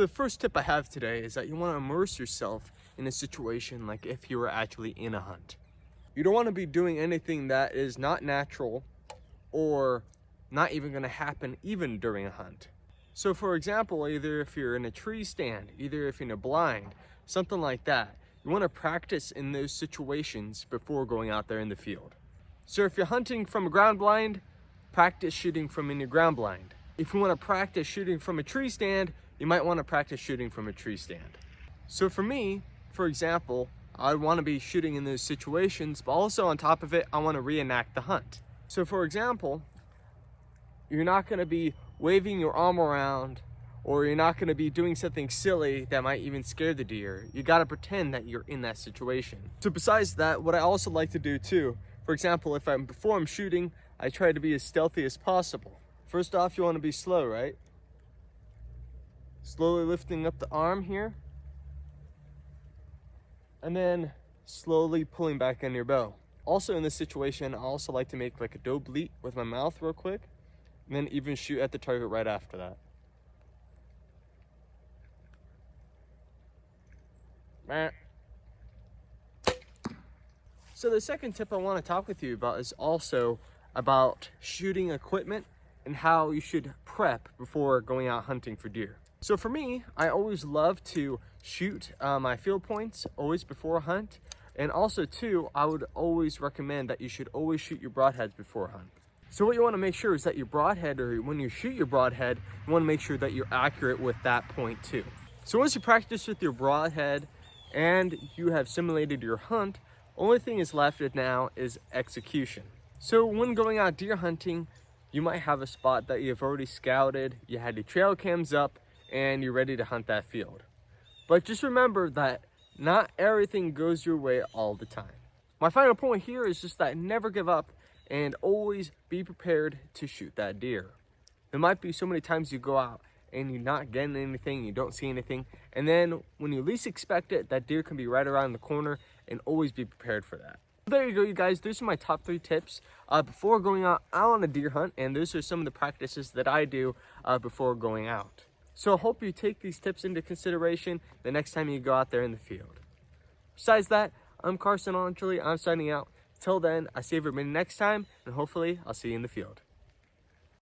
the first tip I have today is that you want to immerse yourself in a situation like if you were actually in a hunt. You don't want to be doing anything that is not natural or not even going to happen even during a hunt. So for example, either if you're in a tree stand, either if you're in a blind, something like that, you want to practice in those situations before going out there in the field. So if you're hunting from a ground blind, practice shooting from in your ground blind. If you want to practice shooting from a tree stand, you might want to practice shooting from a tree stand. So for me, for example, I want to be shooting in those situations, but also on top of it, I want to reenact the hunt. So for example, you're not going to be waving your arm around, or you're not going to be doing something silly that might even scare the deer. You got to pretend that you're in that situation. So besides that, what I also like to do too, for example, before I'm shooting, I try to be as stealthy as possible. First off, you want to be slow, right? Slowly lifting up the arm here, and then slowly pulling back on your bow. Also in this situation, I also like to make like a doe bleat with my mouth real quick, and then even shoot at the target right after that. So the second tip I want to talk with you about is also about shooting equipment and how you should prep before going out hunting for deer. So for me, I always love to shoot my field points always before a hunt. And also too, I would always recommend that you should always shoot your broadheads before a hunt. So what you want to make sure is that your broadhead, or when you shoot your broadhead, you want to make sure that you're accurate with that point too. So once you practice with your broadhead and you have simulated your hunt, only thing is left now is execution. So when going out deer hunting, you might have a spot that you've already scouted, you had your trail cams up, and you're ready to hunt that field. But just remember that not everything goes your way all the time. My final point here is just that never give up and always be prepared to shoot that deer. There might be so many times you go out and you're not getting anything, you don't see anything, and then when you least expect it, that deer can be right around the corner, and always be prepared for that. There you go, you guys. Those are my top 3 tips before going out on a deer hunt, and those are some of the practices that I do before going out. So I hope you take these tips into consideration the next time you go out there in the field. Besides that, I'm Carson. I'm signing out. Till then, I see everybody next time, and hopefully I'll see you in the field.